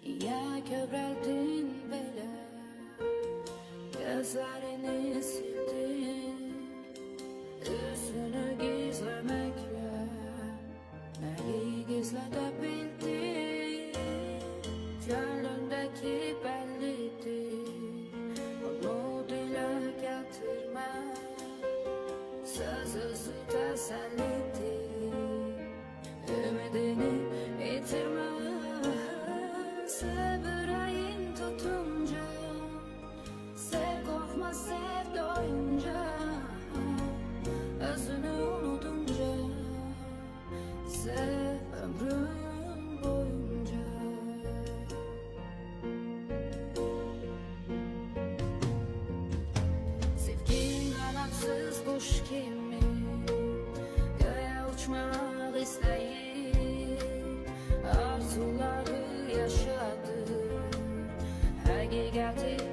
Ya kövrəldin belə, gözlərini sildin, üzünü gizləməklə nəyi gizlədə bildin? Gönlündəki bəllidir, onu dilə gətirmə, sözü təsəllidir, ümidini itirmə. Sev yüreğin tutunca, sev korkma sev doyunca, özünü unutunca, sev ömrün boyunca. Sevgin kanatsız kuş kimi göğe uçmak isteyir, arzuları yaşadı, hakikati